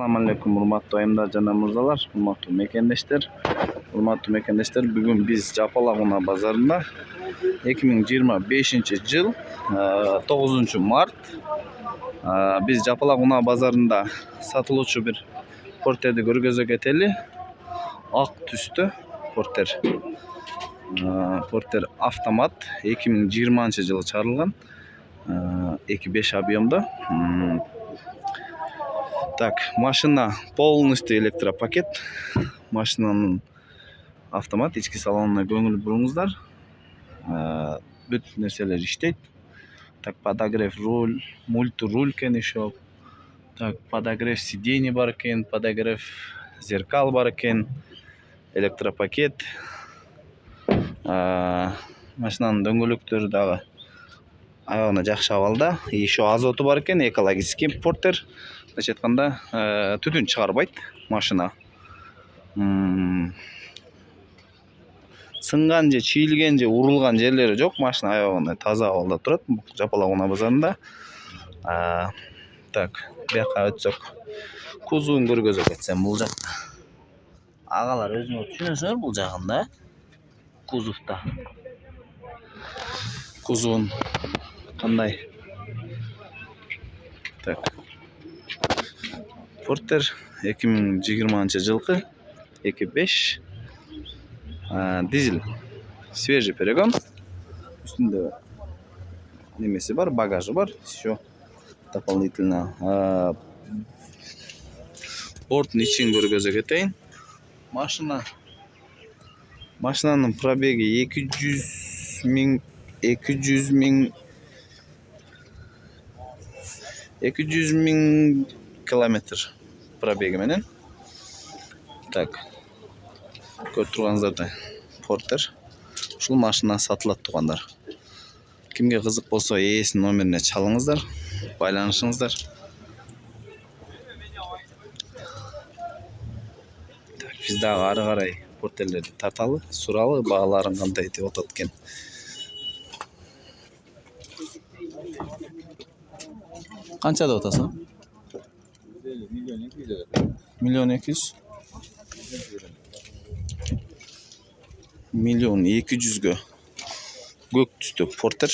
Assalamu alaikum urmatlı ayımda jana murzalar, urmatlı mekendештер. Urmatlı mekendештер, bugün biz Japalak Una bazarında 2025-yıl 9 Mart biz Japalak Una bazarında satılıcı bir porterdi görgözө keteli. Ak tüstü porter. Porter автомат 2020-yılı çıkarılgan. 2.5 объемда. Так, машина полностью электропакет. Машинанын автомат, ички салонуна көңүл буруңуздар. Бүт нерселер иштейт. Так, подогрев руль, мульти-руль экен еще. Так, подогрев сидений бар экен, подогрев зеркал бар экен, электропакет. Машинанын дөңгөлөктөрү дагы аягына жакшы абалда. Еще азоту бар экен, экологический портер. Былайча айтканда, түтүн чыгарбайт машина. Сынган же чийилген же урулган жерлери жок. Машина аягында таза абалда турат. Japalak Una базарында. Так, бияка өтсөк. Кузовун көргөзө кетсем бул жакта. Агалар өзүңөр түшүнөсүңөр бул жагында. Кузовда. Кузовун кандай? Так. Портер 2020-жылкы 2.5 дизель. Свежий перегон. Үстүндө немеси бар, багажы бар. Еще дополнительно. Борттун ичин көргөзө кетейин. Машинанын пробеги 200 миң километр пробеги менен. Так. Көрүп турганыңыздардай портер. Ушул машина сатылат тугандар. Кимге кызык болсо ээсинин номерине чалыңыздар, байланышыңыздар. Так, биз дагы ары карай портерлерди тарталы, суралы, бааларын кандай деп атат экен. Канча деп атасың? 1.200.000. 1.200.000 көк түстү портер.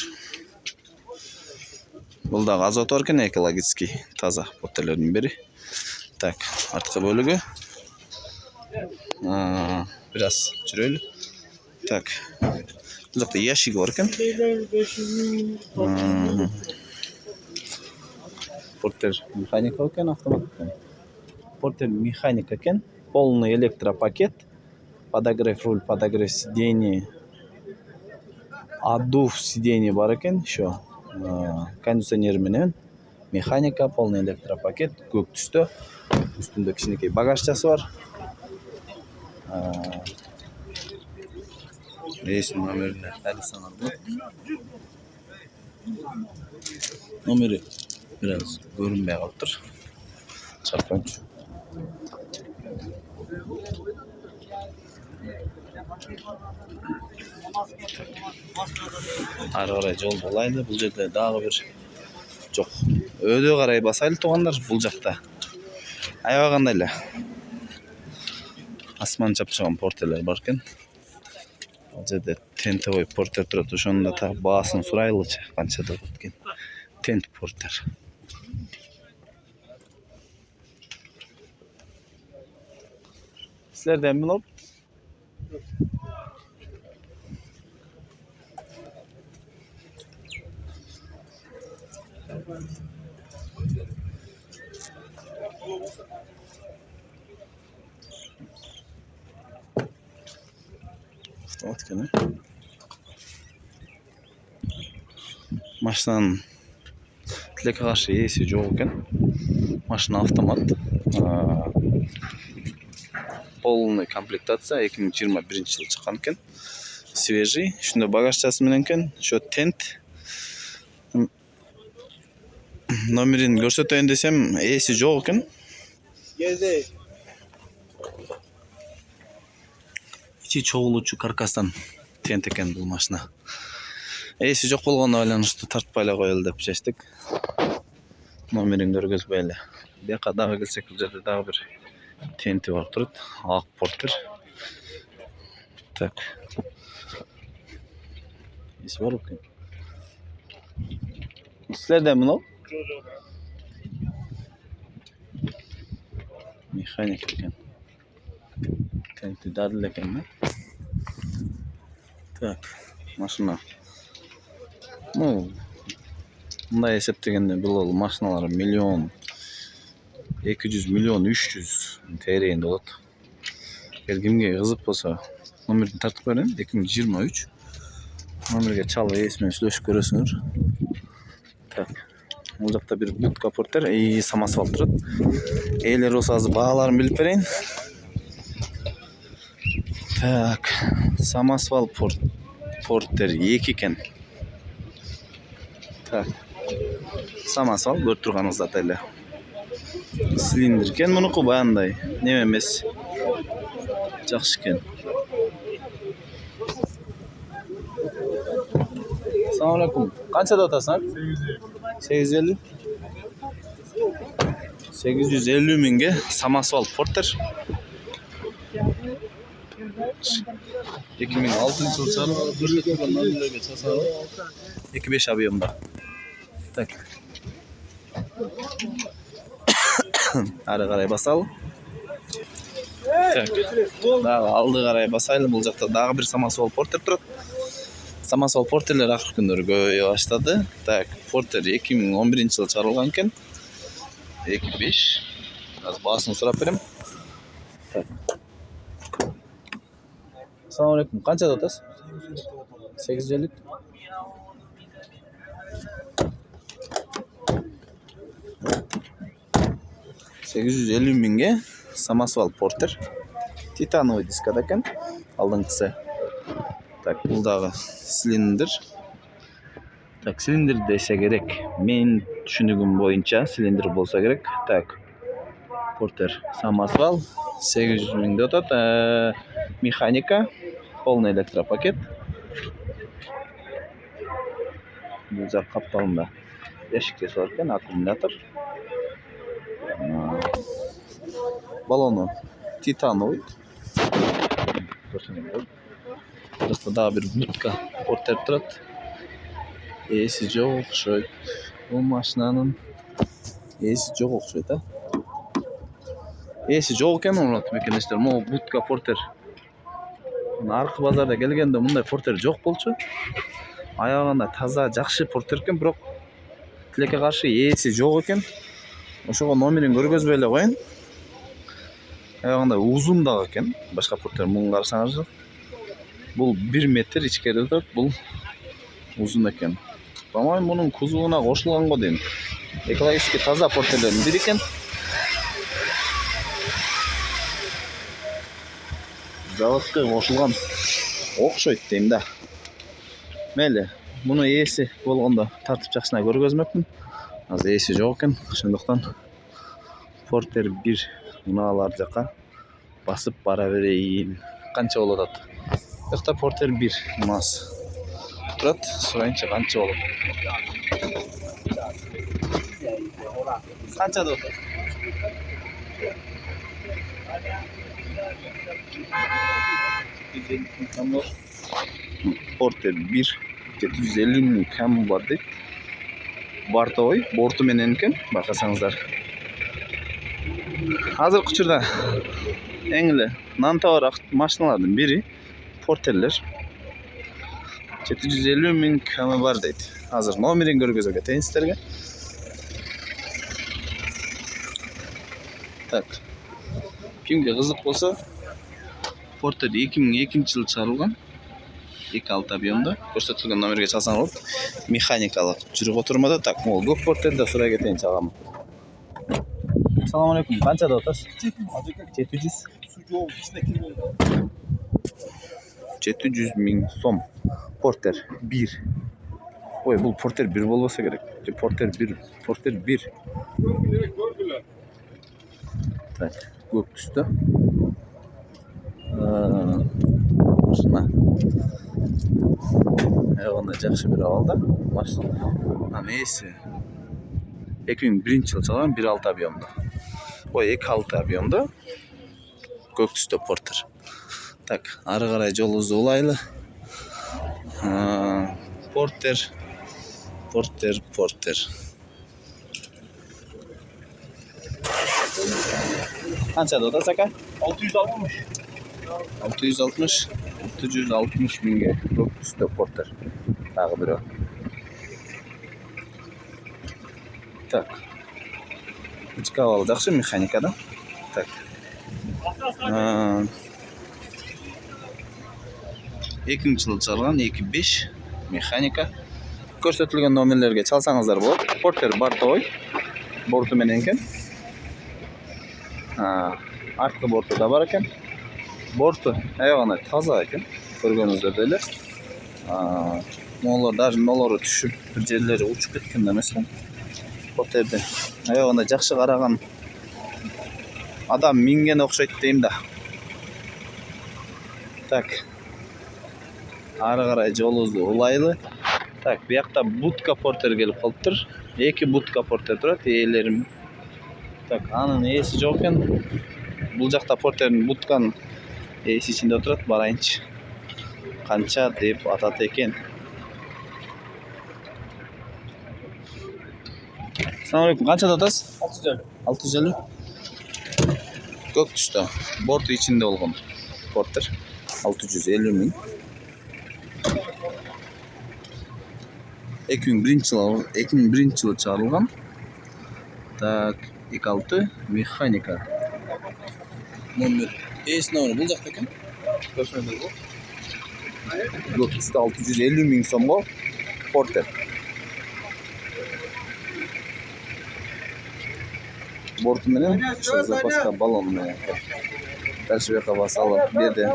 Бул дагы азот бар экен, экологический таза портерлердин бири. Так, арткы бөлүгү. Бир аз жүрөлү. Так. Бул жакта ящик бар экен. Портер механика экен, автомат экен. Портер механика экен. Полный электропакет. Подогрев руль, подогрев сидений. Адув сидений бар экен, еще кондиционер менен. Механика, полный электропакет, көк түстө. Үстүндө кичинекей багажчасы бар. Рейсин номерине әлі саналды. Номери бир аз көрүнбөй калыптыр. Чакпайчу. Ары карай жол болайлы. Бул жерде дагы бир жок. Өйдө карай басайлы тугандар. Бул жакта аябагандай эле асман чапчыган портерлер бар экен. Ал жерде тентовой портер турат. Ошонун да так баасын сурайлычы. Канча деп аткен. Тент портер. Силерден билип? Автомат экен. Машинанын тилекке каршы ээси жок экен. Машина автомат. Полный комплектация 2021-жылы чыккан экен. Свежий. Ушунда багажчасы менен экен. Ошо тент. Номерин көрсөтөйүн десем, ээси жок экен. Ичи чогулуучу каркастан тент экен бул машина. Ээси жок болгондо байланыштуу тартпай эле коелу деп чечтик. Номерин көргөзбөй эле. Buyoqqa dagы kelsek, bu yerda dagы bir tenti var turadi. Aq porter. Так. Esi var ekan. Sizlarda bunu? Mexanik ekan. Tenti dadil ekan. Так. Mashina. Bunday eseptegende бұл машиналар миллион 200 миллион 300 TL'нде болады. Кімге қызық болса, номерін тартып берем. 2023 номерге чалып есімен сөйлесіп көресіңдер. Так. Бұл жақта бір будка портер, самосвал тұрады. Эйлер болса азы бағаларын біліп берейін. Так. Самосвал портер 2 екен. Так. Самосвал көріп тұрғаныңызда тәлі. Силиндр екен, мұнықы баяндай. Нем емес. Жақсы екен. Assalamualaikum. Qanchada o'tasan? 850. 850 mingga samosval porter. 2006 yıl çarpı ko'rsatilgan narxlarga tasavvur. 25 объемda. Так. Ары қарай басал. Так. Дағы алды қарай басайлы. Бұл жақта дағы бір самосвал портер тұрады. Самосвал портерлер ақыр күндері көбейе баштады. Так, портер 2011 жылы шығарылған екен. 25. Аз басын сұрап берем. Так. Assalamualaikum. Qanchada o'tasiz? 850. $850 mingga samosval porter. Titanoviy diskada ekan. Алдыңғысы. Так, бұл дағы силиндр. Так, силиндр десе керек. Мен түшүнүгүм боюнча силиндр болса керек. Так. Портер самосвал 800 миңде отат. Механика, полный электропакет. Бұл жақ қапталында ящиктер бар екен, аккумулятор. Баллоны титановый. Просто дағы бір будка портер тұрады. Есі жоқ оқшайды. Бұл машинаның есі жоқ оқшайды. Есі жоқ екен, ұнатып екенештер. Бұл будка портер. Арқы базарда келгенде мұндай портер жоқ болчу. Аяғында таза жақшы портер екен, бірақ тілекке қаршы есі жоқ екен. Ошоға номерін көргөзбөй эле коеюн. Аяғында узундағы екен. Башқа портер мұны қарасаңыз. Бұл 1 метр ичкерде тұрат, бұл узун екен. По-моему, мұның кузовуна қосылған ғой деймін. Экологически таза портерлердің бири екен. Заводқа қосылған оқшойды деймін да. Мейлі, мұны есі болғанда тартып жақсына көргөзмөкмүн. Аз есі жоқ екен. Шындықтан портер 1 мыналар жаққа басып бара берейін. Қанша болады? Жақта портер 1 мынасы тұрат. Сұрайынша қанша болады? Қанша да отыр? Портер 1 750 мың кәмі бар дейді. Бортовой, борты менен екен, байқасаңыздар. Азыр құчырда эңиле нан товар машиналардың бири портерлер 750 мың кәмі бар дейді. Азыр номерин көргөзө кетейин сиздерге. Так. Кимге кызык болсо, портер 2002 жылы чыгарылган. 2.6 объемда көрсөтүлгөн номерге чалсаң болот. Механикалык жүрүп отурмада. Так, могул көк портерде сурай кетейин чагам. Assalamu alaikum. Qanchada o'tasiz? 700. 700 ming so'm. Porter 1. Oy, bu porter 1 bo'lsa kerak. Porter 1, porter 1. Tak, көк түсті. Машина. Аяғында жақсы бір авалда. Машина. Есі 2001 жылы чалған 1.6 объемда. Ой, 2.6 объемда. Көк түсті портер. Так, ары қарай жолубуз улайлы. Портер. Qancha do'tas aka? 660. 660 mingga көк түсті портер. Тағы бирөө. Так. Ички абалы жакшы механикада. Так. 2000-жылы чыгарылган 2.5 механика. Көрсөтүлгөн номерлерге чалсаңыздар болот. Портер бортовой. Борту менен экен. Арткы борту да бар экен. Борту аягына таза экен. Көргөнүздөр эле. Молор даже нолору түшүп, бир жерлери учуп кеткен эмес экен. Портерди аягына жакшы караган адам минген окшойт дейм да. Так. Ары карай жолубузду улайлы. Так, биякта будка портер келип калыптыр. 2 будка портер турат, ээлерим. Так, анын ээси жок экен. Бул жакта портердин будканын ээси ичинде турат, барайынчы. Канча деп атат экен. Assalamu alaikum. Qancha atasiz? 650. Көк түстө. Борту ичинде болгон портер 650 миң. 2001-жылы чыгарылган. Так, 2.6 механика. Номер. Эс номер бул жакта экен. Көрсөңүздөр бул. Көк түстө 650 миң сомго портер. Борту менен запаска баллон менен. Дальше бияка басалып берди.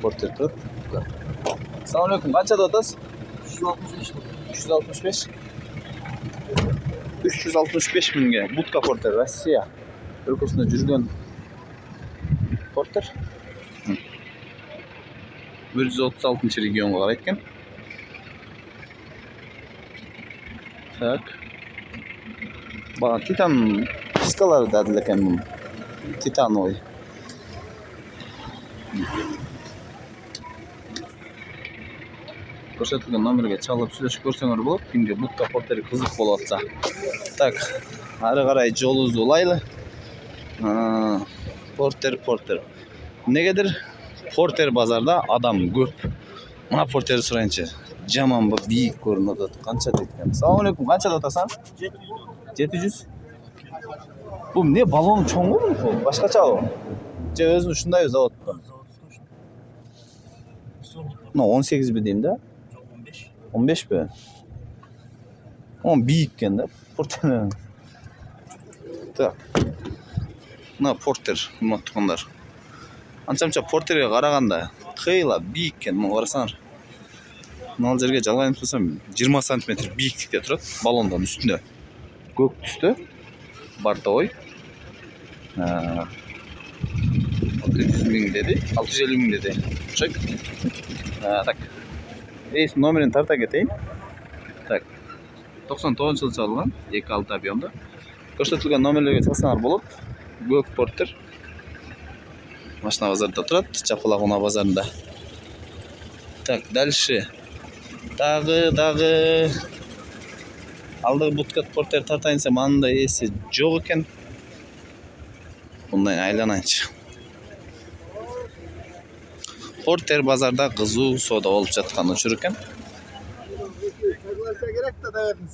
Портер турат. Assalamu alaikum. Qancha atasiz? 365. 365 mingga budka портер Россия өлкөсүндө жүргөн портер. 136-регионго карайт экен. Так. Бага титан дискалары да деле экен. Титановый. Көрсөтүлгөн номерге чалып сүйлөшүп көрсөңөр болот. Кимге будка портери кызык болуп атса. Так, ары карай жолубузду улайлы. Портер. Негедир портер базарда адам көп. Мына портерди сурайынчы. Жаман бийик көрүнүп атат. Канча дейт экен? Assalamu alaikum. Канча деп атасың? 700. Бул эмне баллону чоңго бул? Башкачабы? Же өзүнүн ушундай заводтон? 18 би дейм да? 15 бе? Он бийик экен да портер. Так. Мына портер, мактагандар. Анча-мынча портерге караганда кыйла бийик экен, муну карасаңар. Мына жерге жалгайып турсам 20 см бийиктикте турат, баллондон үстүндө. Көк түстө. Бортовой. 600 миң деди, 650 миң деди. Чек. Так. Рейс номерин тарта кетейин. Так. 99-жылы чыгарылган 2.6 объемда. Көрсөтүлгөн номерлерге чалсаңар болот. Көк портер. Машина базарында турат, Чапалак унаа базарында. Так, дальше. Дагы. Алдыгы будка портер тартайынса, манында эси жок экен. Мындай айланайынчы. Портер базарда кызуу соода болуп жаткан учур экен. Согласия керек да бердиңиз,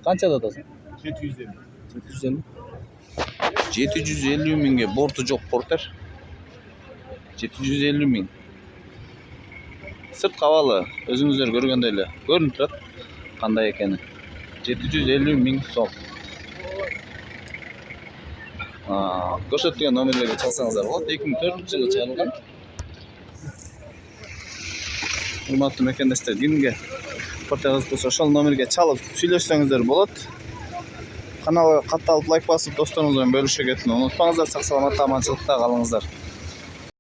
Канча атасың? 750. 750 миңге борту жок портер. 750 миң. Сырт кабалы өзүңүздөр көргөндөй эле көрүнүп турат кандай экени. 750 миң сом. Көрсөтүлгөн номерлерге чалсаңыздар болот. 2004-жылы чыгарылган. Урматтуу мекендештер, кимге портер кызык болсо ошол номерге чалып сүйлөшсөңүздөр болот. Каналга катталып лайк басып досторуңуз менен бөлүшө кетүүнү унутпаңыздар. Сак саламатта, аманчылыкта калыңыздар.